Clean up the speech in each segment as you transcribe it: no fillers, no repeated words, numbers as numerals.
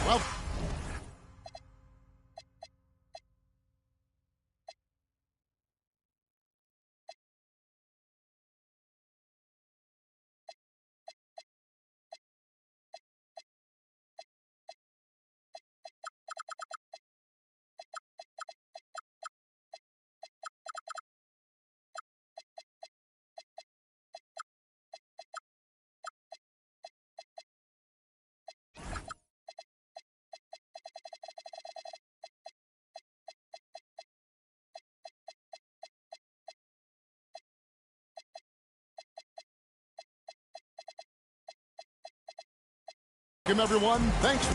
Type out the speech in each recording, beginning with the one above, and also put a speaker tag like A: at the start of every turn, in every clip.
A: Well, welcome everyone. Thanks.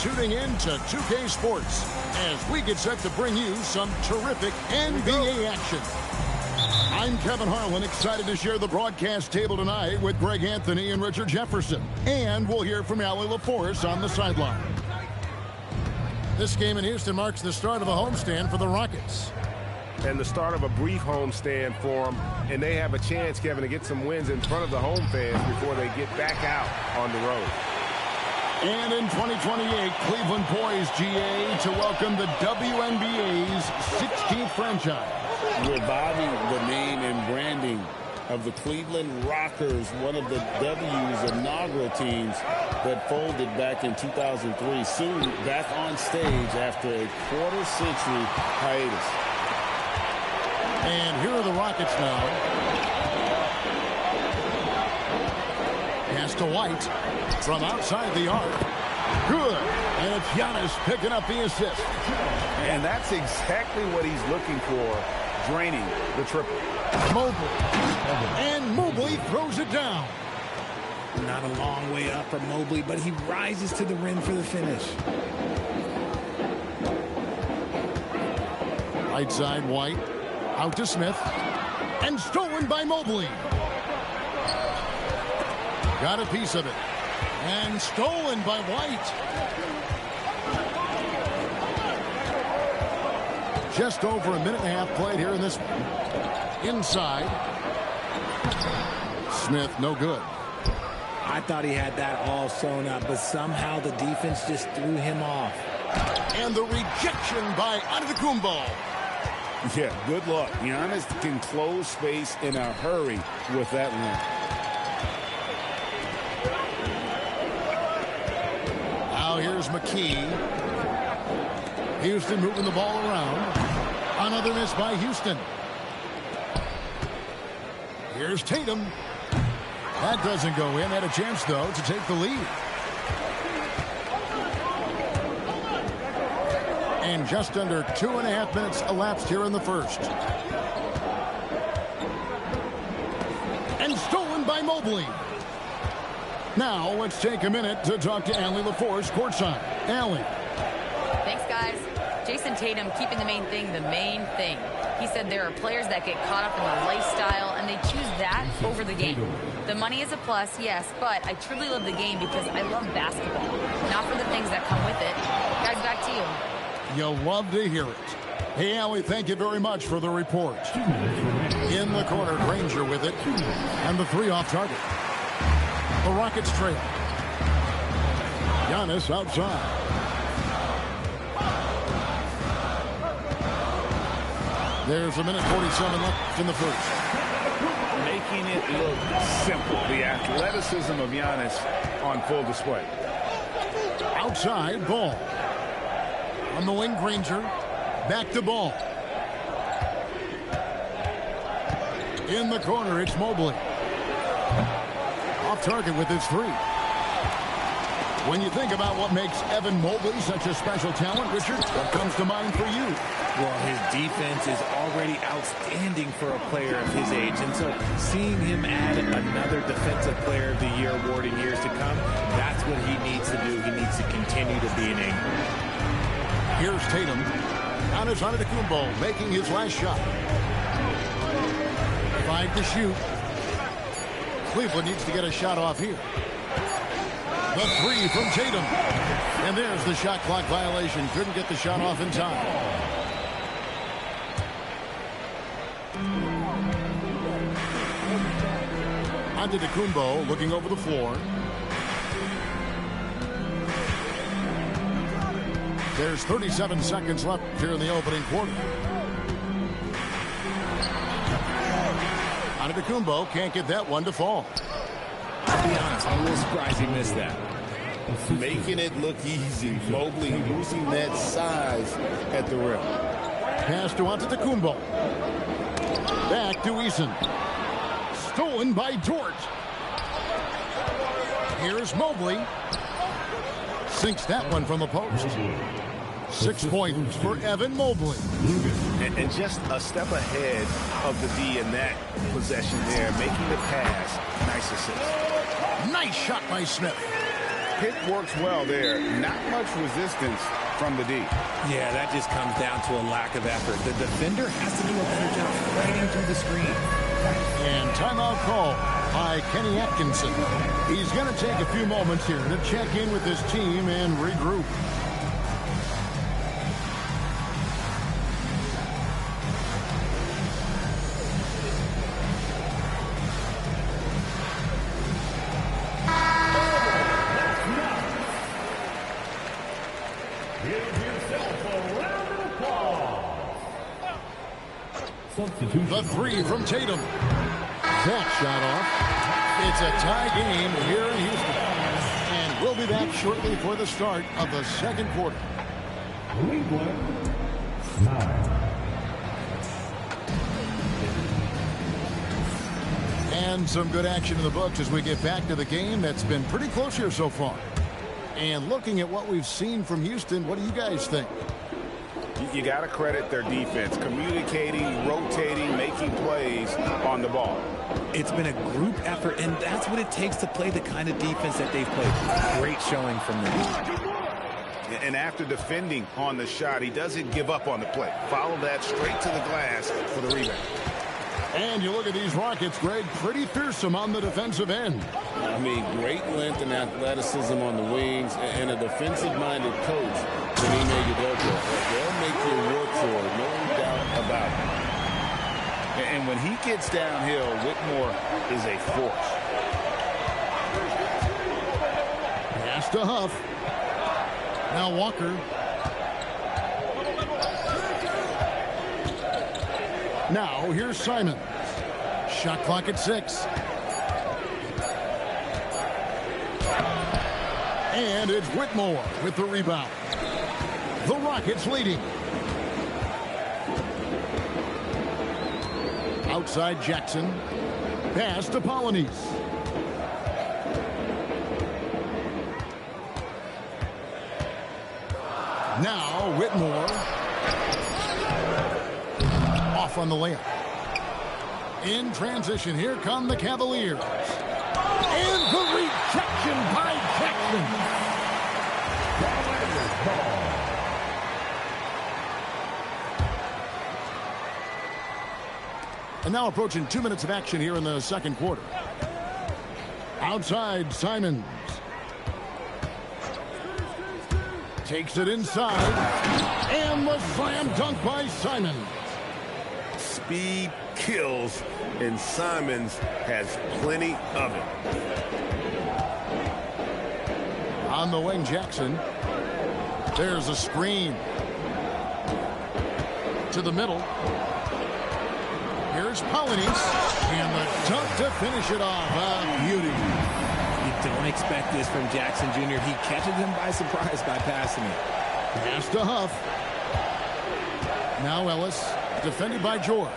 A: Tuning in to 2K Sports as we get set to bring you some terrific NBA action. I'm Kevin Harlan, excited to share the broadcast table tonight with Greg Anthony and Richard Jefferson. And we'll hear from Allie LaForce on the sideline. This game in Houston marks the start of a homestand for the Rockets.
B: And the start of a brief homestand for them. And they have a chance, Kevin, to get some wins in front of the home fans before they get back out on the road.
A: And in 2028, Cleveland poised, GA, to welcome the WNBA's 16th franchise.
C: Reviving the name and branding of the Cleveland Rockers, one of the W's inaugural teams that folded back in 2003. Soon back on stage after a quarter-century hiatus.
A: And here are the Rockets now. Pass to White from outside the arc. Good. And it's Giannis picking up the assist.
B: And that's exactly what he's looking for, draining the triple.
A: Mobley. And Mobley throws it down.
D: Not a long way up for Mobley, but he rises to the rim for the finish.
A: Right side, White. Out to Smith. And stolen by Mobley. Got a piece of it. And stolen by White. Just over a minute and a half played here in this one. Inside. Smith, no good.
D: I thought he had that all sewn up, but somehow the defense just threw him off.
A: And the rejection by Antetokounmpo.
C: Yeah, good luck. Giannis can close space in a hurry with that one.
A: Here's McKee. Houston moving the ball around. Another miss by Houston. Here's Tatum. That doesn't go in. Had a chance, though, to take the lead. And just under 2.5 minutes elapsed here in the first. And stolen by Mobley. Now let's take a minute to talk to Allie LaForce courtside. Allie.
E: Thanks, guys. Jason Tatum keeping the main thing the main thing. He said there are players that get caught up in the lifestyle and they choose that over the game. The money is a plus, yes, but I truly love the game because I love basketball, not for the things that come with it. Guys, back to you.
A: You'll love to hear it. Hey, Allie, thank you very much for the report. In the corner, Granger with it. And the three off target. The Rockets trail. Giannis outside. There's a minute 47 left in the first.
F: Making it look simple. The athleticism of Giannis on full display.
A: Outside, Ball. On the wing, Granger. Back to Ball. In the corner, it's Mobley. Off target with his three. When you think about what makes Evan Mobley such a special talent, Richard, what comes to mind for you?
D: Well, his defense is already outstanding for a player of his age. And so seeing him add another Defensive Player of the Year award in years to come, that's what he needs to do. He needs to continue to be an anchor.
A: Here's Tatum. Giannis Antetokounmpo making his last shot. 5 to shoot. Cleveland needs to get a shot off here. The three from Tatum. And there's the shot clock violation. Couldn't get the shot off in time. Antetokounmpo looking over the floor. There's 37 seconds left here in the opening quarter. Antetokounmpo can't get that one to fall.
D: I'll be honest, I'm a little surprised he missed that.
C: Making it look easy. Mobley using that size at the rim.
A: Pass to Antetokounmpo. Back to Eason. Stolen by Dort. Here's Mobley. Sinks that one from the post. 6 points for Evan Mobley.
B: And just a step ahead of the D in that possession there, making the pass. Nice assist.
A: Nice shot by Smith.
B: Pick works well there. Not much resistance from the D.
D: Yeah, that just comes down to a lack of effort. The defender has to do a better job fighting through the screen.
A: And timeout call by Kenny Atkinson. He's going to take a few moments here to check in with his team and regroup. The three from Tatum. That shot off. It's a tie game here in Houston. And we'll be back shortly for the start of the second quarter. And some good action in the books as we get back to the game that's been pretty close here so far. And looking at what we've seen from Houston, what do you guys think?
B: You got to credit their defense, communicating, rotating, making plays on the ball.
D: It's been a group effort, and that's what it takes to play the kind of defense that they've played. Great showing from them.
B: And after defending on the shot, he doesn't give up on the play. Follow that straight to the glass for the rebound.
A: And you look at these Rockets, Greg, pretty fearsome on the defensive end.
C: I mean, great length and athleticism on the wings, and a defensive-minded coach, Ime Udoka. They'll make you work for it, no doubt about it. And when he gets downhill, Whitmore is a force.
A: Pass to Huff. Now Walker. Now here's Simon. Shot clock at 6. And it's Whitmore with the rebound. The Rockets leading. Outside Jackson. Pass to Polynice. Now Whitmore. Off on the layup. In transition, here come the Cavaliers. And the rejection by Jackson. And now approaching 2 minutes of action here in the second quarter. Outside, Simons. Takes it inside. And the slam dunk by Simons.
B: Speed kills, and Simons has plenty of it.
A: On the wing, Jackson. There's a screen. To the middle. Here's Polynice. And the dunk to finish it off. A beauty.
D: You don't expect this from Jackson Jr. He catches him by surprise by passing it.
A: Pass to Huff. Now Ellis. Defended by George.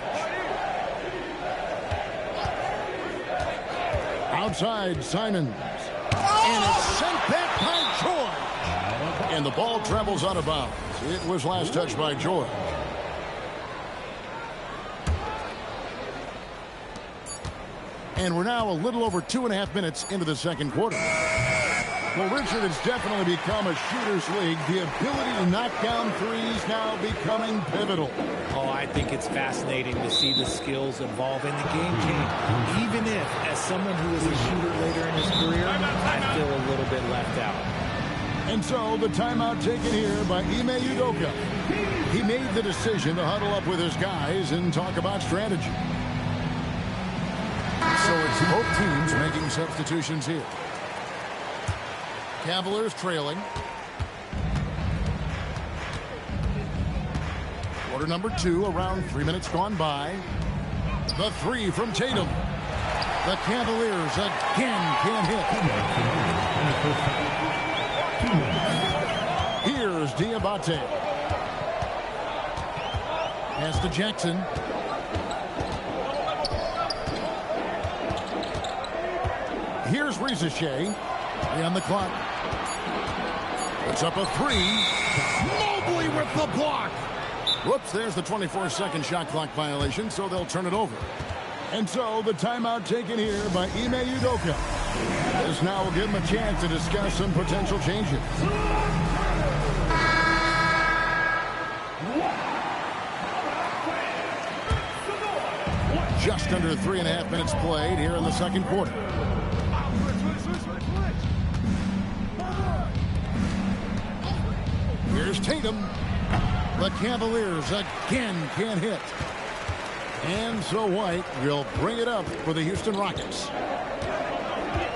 A: Outside, Simons. And it's sent back by George. And the ball travels out of bounds. It was last touched by George. And we're now a little over 2.5 minutes into the second quarter. Well, Richard, it's definitely become a shooter's league. The ability to knock down threes now becoming pivotal.
D: Oh, I think it's fascinating to see the skills evolve in the game change. Even if, as someone who was a shooter later in his career, I feel a little bit left out.
A: And so the timeout taken here by Ime Udoka. He made the decision to huddle up with his guys and talk about strategy. So it's both teams making substitutions here. Cavaliers trailing. Quarter number 2, around 3 minutes gone by. The three from Tatum. The Cavaliers again can't hit. Here's Diabate. Pass to Jackson. Here's Rizachet. On the clock. Puts up a three. Mobley with the block. Whoops, there's the 24-second shot clock violation, so they'll turn it over. And so the timeout taken here by Ime Udoka. This now will give him a chance to discuss some potential changes. Just under 3.5 minutes played here in the second quarter. Here's Tatum. The Cavaliers again can't hit. And so White will bring it up for the Houston Rockets.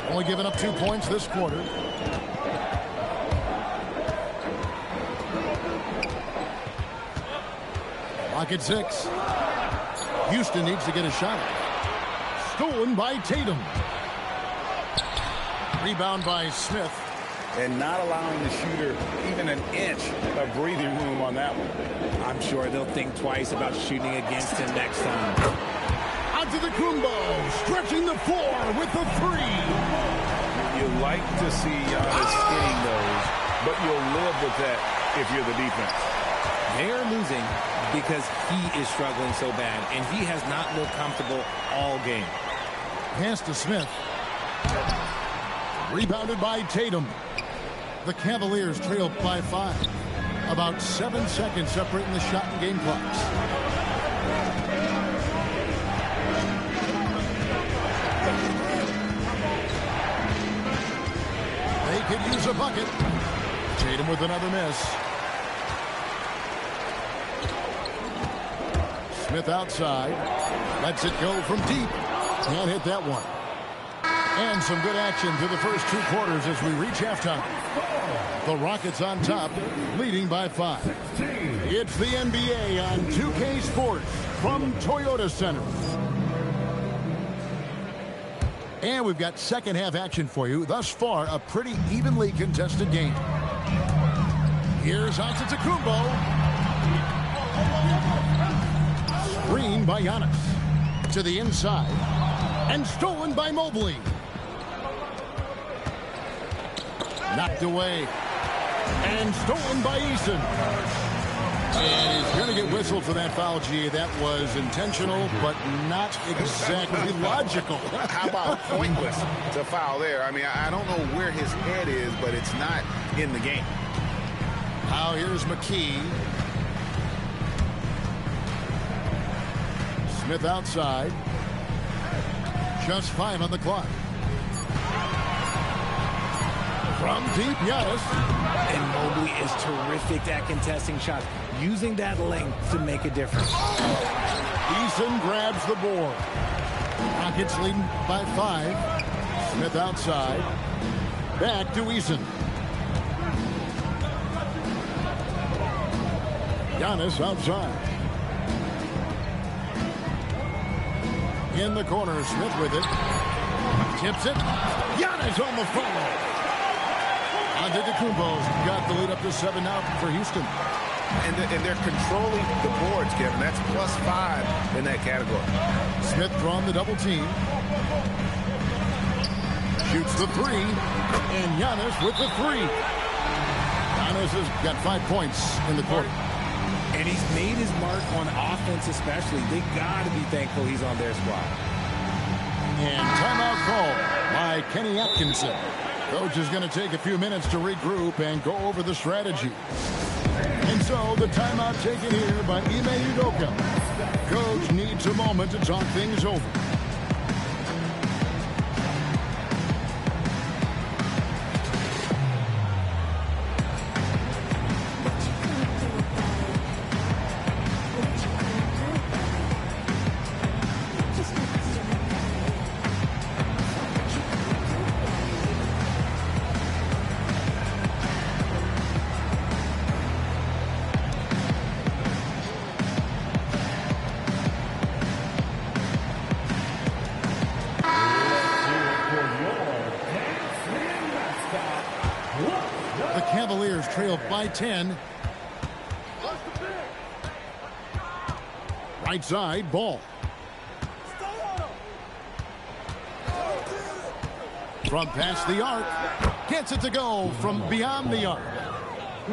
A: Only giving up 2 points this quarter. Rocket 6. Houston needs to get a shot. Stolen by Tatum. Rebound by Smith.
F: And not allowing the shooter even an inch of breathing room on that one.
D: I'm sure they'll think twice about shooting against him next time.
A: Out to the Kumbo, stretching the floor with the three.
F: You like to see Giannis hitting those, but you'll live with that if you're the defense.
D: They're losing because he is struggling so bad, and he has not looked comfortable all game.
A: Pass to Smith. Rebounded by Tatum. The Cavaliers trail by 5. About 7 seconds separating the shot and game clocks. They could use a bucket. Tatum with another miss. Smith outside. Lets it go from deep. Can't hit that one. And some good action through the first 2 quarters as we reach halftime. The Rockets on top, leading by 5. It's the NBA on 2K Sports from Toyota Center. And we've got second half action for you. Thus far, a pretty evenly contested game. Here's Antetokounmpo. Screen by Giannis. To the inside. And stolen by Mobley. Knocked away. And stolen by Eason. And he's going to get whistled for that foul, G. That was intentional, but not exactly logical.
G: How about pointless to foul there? I mean, I don't know where his head is, but it's not in the game.
A: Now here's McKee. Smith outside. Just 5 on the clock. From deep, Giannis.
D: And Mobley is terrific at contesting shots, using that length to make a difference.
A: Eason grabs the board. Rockets leading by 5. Smith outside. Back to Eason. Giannis outside. In the corner, Smith with it. Tips it. Giannis on the follow. Antetokounmpo's got the lead up to 7 now for Houston.
G: And they're controlling the boards, Kevin. That's +5 in that category.
A: Smith drawn the double team. Shoots the 3. And Giannis with the 3. Giannis has got 5 points in the quarter.
D: And he's made his mark on offense especially. They got to be thankful he's on their squad.
A: And timeout call by Kenny Atkinson. Coach is going to take a few minutes to regroup and go over the strategy. And so the timeout taken here by Ime Udoka. Coach needs a moment to talk things over. Cavaliers trail by 10. Right side, ball. From past the arc. Gets it to go from beyond the arc.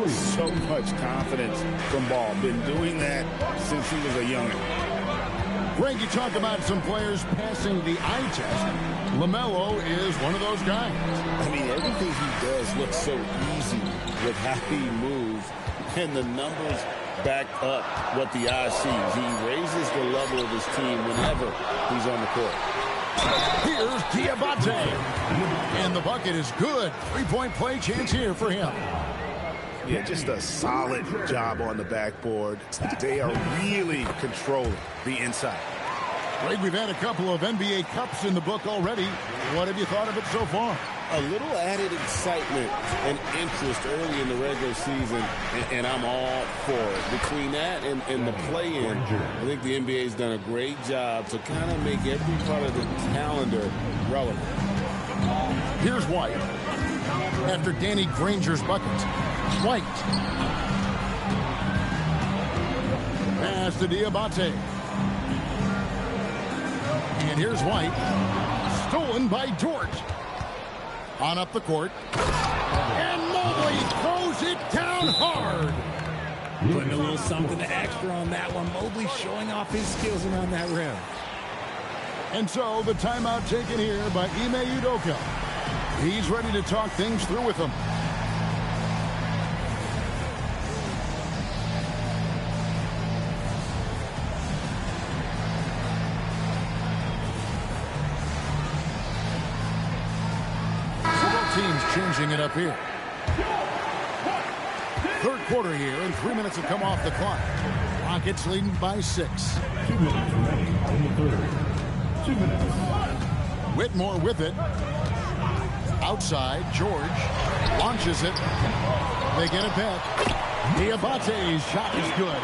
C: So much confidence from Ball. Been doing that since he was a youngin'.
A: Greg, you talk about some players passing the eye test. LaMelo is one of those guys.
C: I mean, everything he does looks so easy with how he moves, and the numbers back up what the eye sees. He raises the level of his team whenever he's on the court.
A: Here's Diabate. And the bucket is good. 3-point play chance here for him.
G: Yeah, just a solid job on the backboard. They are really controlling the inside.
A: Greg, we've had a couple of NBA Cups in the book already. What have you thought of it so far?
C: A little added excitement and interest early in the regular season, and I'm all for it. Between that and the play-in, I think the NBA's done a great job to kind of make every part of the calendar relevant.
A: Here's White. After Danny Granger's bucket. White. Pass to Diabate. And here's White. Stolen by George. On up the court. And Mobley throws it down hard.
D: Putting a little something extra on that one. Mobley showing off his skills around that rim.
A: And so the timeout taken here by Ime Udoka. He's ready to talk things through with them. Teams changing it up here. Third quarter here, and 3 minutes have come off the clock. Rockets leading by 6.
H: 2 minutes remaining in the third. 2 minutes.
A: Whitmore with it. Outside, George launches it. They get it back. Diabate's shot is good.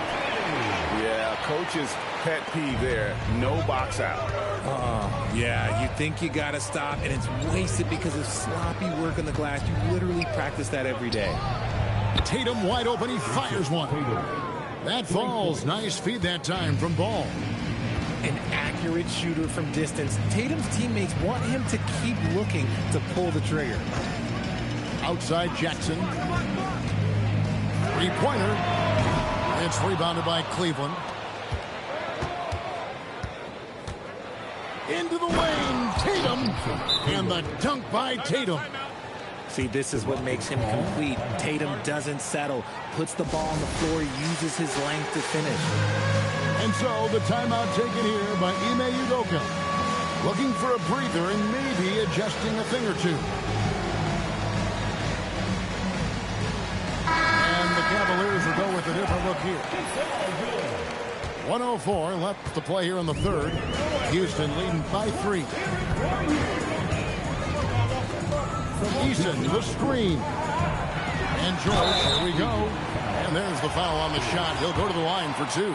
C: Yeah,
B: coach's pet peeve there, no box out.
D: Yeah, you think you got to stop, and it's wasted because of sloppy work on the glass. You literally practice that every day.
A: Tatum wide open. He fires one. That falls. Nice feed that time from Ball.
D: An accurate shooter from distance. Tatum's teammates want him to keep looking to pull the trigger.
A: Outside Jackson. Three-pointer. It's rebounded by Cleveland. Into the lane. Tatum. And the dunk by Tatum.
D: See, this is what makes him complete. Tatum doesn't settle. Puts the ball on the floor. Uses his length to finish.
A: And so the timeout taken here by Ime Udoka. Looking for a breather and maybe adjusting a thing or two. And the Cavaliers will go with a different look here. 1:04 left to play here in the third. Houston leading by 3. Eason, the screen. And George, here we go. And there's the foul on the shot. He'll go to the line for 2.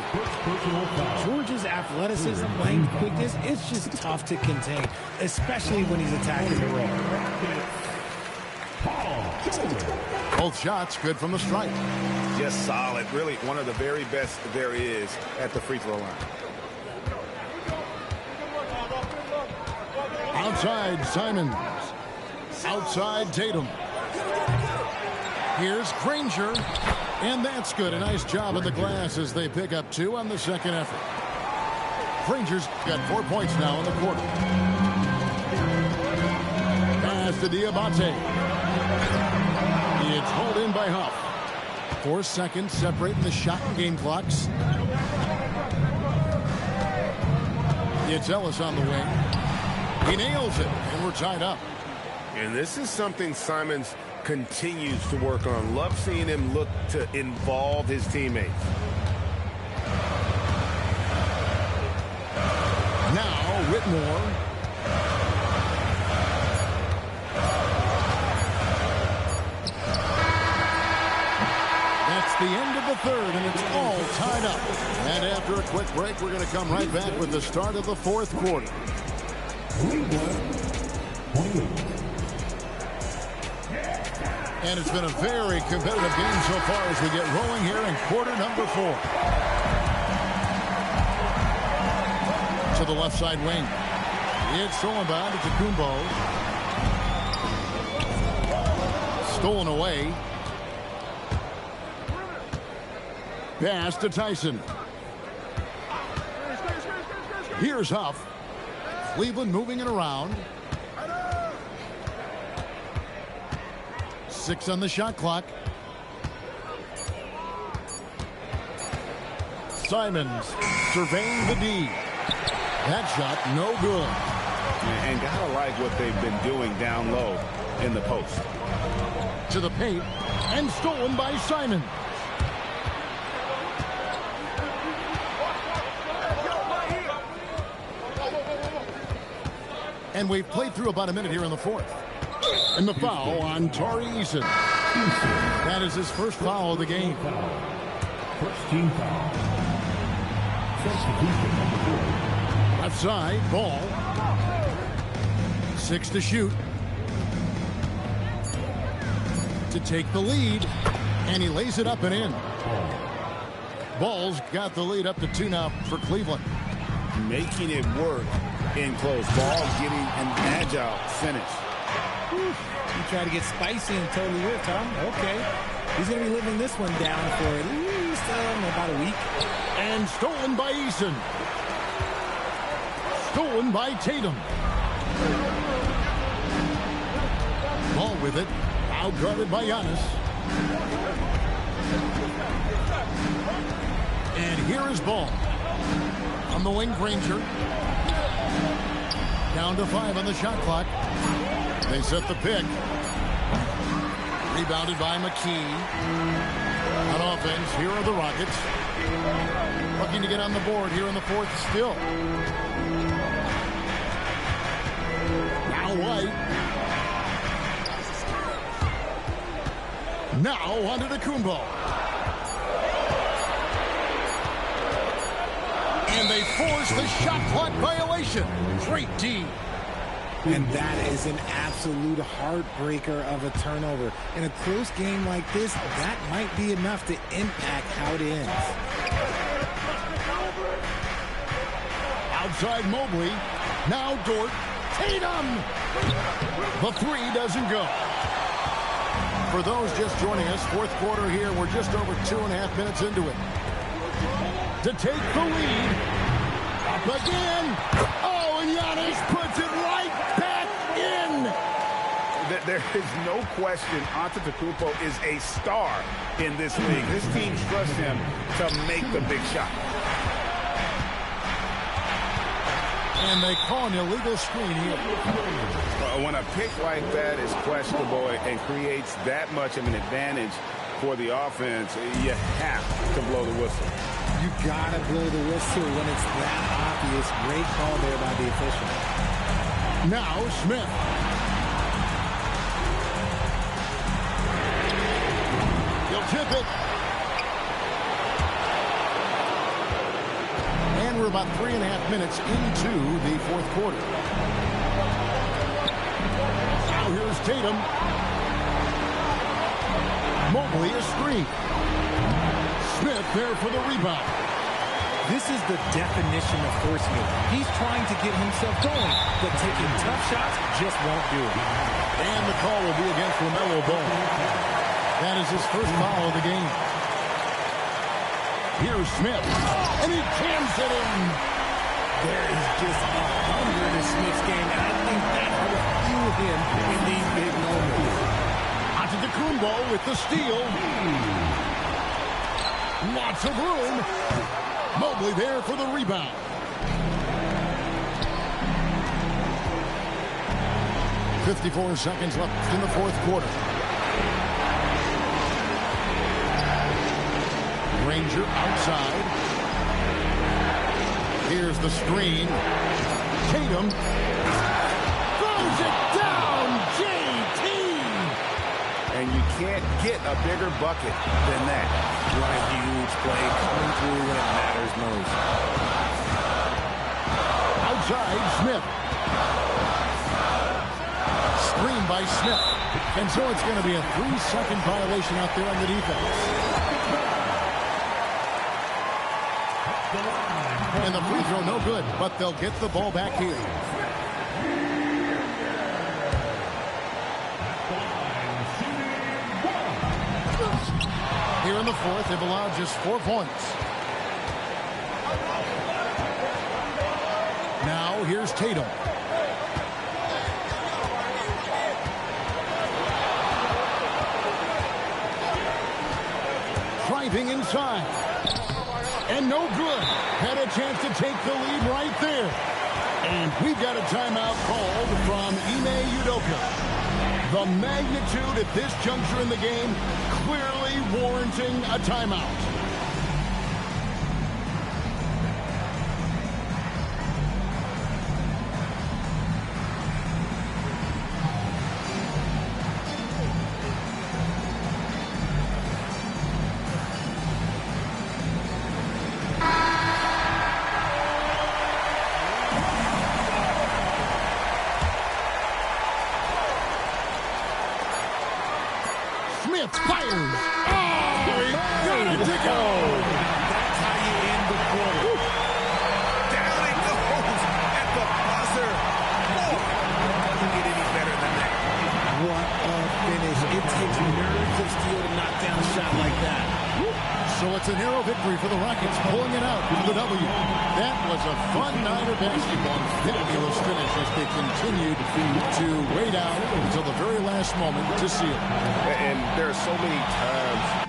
D: George's athleticism, length, quickness, it's just tough to contain, especially when he's attacking the rim.
A: Both shots good from the stripe.
B: Just solid. Really one of the very best there is at the free throw line.
A: Outside Simons. Outside Tatum. Here's Granger. And that's good. A nice job of the glass as they pick up 2 on the second effort. Granger's got 4 points now in the quarter. Pass to Diabate. It's hauled in by Huff. 4 seconds separating the shot and game clocks. It's Ellis on the wing. He nails it, and we're tied up.
B: And this is something Simons continues to work on. Love seeing him look to involve his teammates.
A: Now Whitmore. That's the end of the third, and it's all tied up. And after a quick break, we're going to come right back with the start of the fourth quarter. And it's been a very competitive game so far as we get rolling here in quarter number 4. To the left side wing. It's stolen by Antetokounmpo. Stolen away. Pass to Tyson. Here's Huff. Cleveland moving it around. 6 on the shot clock. Simons surveying the D. That shot no good.
B: And gotta like what they've been doing down low in the post.
A: To the paint and stolen by Simons. And we've played through about a minute here in the fourth. And the foul on Tari Eason. That is his first foul of the game.
H: First team foul. Substitution number 4.
A: Left side, Ball. 6 to shoot. To take the lead. And he lays it up and in. Ball's got the lead up to 2 now for Cleveland.
B: Making it work in close. Ball getting an agile finish.
D: You try to get spicy and totally worked, Tom. Okay. He's going to be living this one down for at least about a week.
A: And stolen by Eason. Stolen by Tatum. Ball with it. Out guarded by Giannis. And here is Ball. On the wing, Granger. Down to 5 on the shot clock. They set the pick. Rebounded by McKee. On offense, here are the Rockets. Looking to get on the board here in the fourth still. Now White. Now onto the Antetokounmpo. they force the shot clock violation. Great D.
D: And that is an absolute heartbreaker of a turnover. In a close game like this, that might be enough to impact how it ends.
A: Outside Mobley. Now Dort. Tatum! The three doesn't go. For those just joining us, fourth quarter here. We're just over 2.5 minutes into it. To take the lead. Up again. Oh, and Giannis puts it right back in.
F: There is no question Antetokounmpo is a star in this league. His team trusts him to make the big shot.
A: And they call an illegal screen here.
F: When a pick like that is questionable and creates that much of an advantage for the offense, you have to blow the whistle.
D: You gotta blow the whistle when it's that obvious. Great call there by the official.
A: Now Smith. He'll tip it. And we're about 3.5 minutes into the fourth quarter. Now here's Tatum. Mobley a screen. Smith there for the rebound.
D: This is the definition of forcing it. He's trying to get himself going, but taking tough shots just won't do it.
A: And the call will be against LaMelo Ball. That is his first foul of the game. Here's Smith. And he jams it in.
D: There is just a hunger in Smith's game, and I think that will fuel him in these big moments.
A: Antetokounmpo with the steal. Lots of room. Mobley there for the rebound. .54 seconds left in the fourth quarter. Ranger outside. Here's the screen. Tatum throws it down. JT.
F: And you can't get a bigger bucket than that.
D: What a huge play coming through when it matters most.
A: Outside, Smith. Screen by Smith. And so it's going to be a 3-second violation out there on the defense. And the free throw no good, but they'll get the ball back here. Here in the fourth, they've allowed just 4 points. Now, here's Tatum. Driving inside. And no good. Had a chance to take the lead right there. And we've got a timeout called from Ime Udoka. The magnitude at this juncture in the game clearly warranting a timeout. Smith fires. Oh, he got it to go.
D: That's how you end the quarter.
F: Down it goes at the buzzer. Oh, doesn't get any better than that.
D: What a finish. It takes nerves of steel to knock down a shot like that.
A: So it's a narrow victory for the Rockets, pulling it out for the W. That was a fun night of basketball. Fabulous finish as they continued to wait out until the very last moment to seal.
F: And there are so many times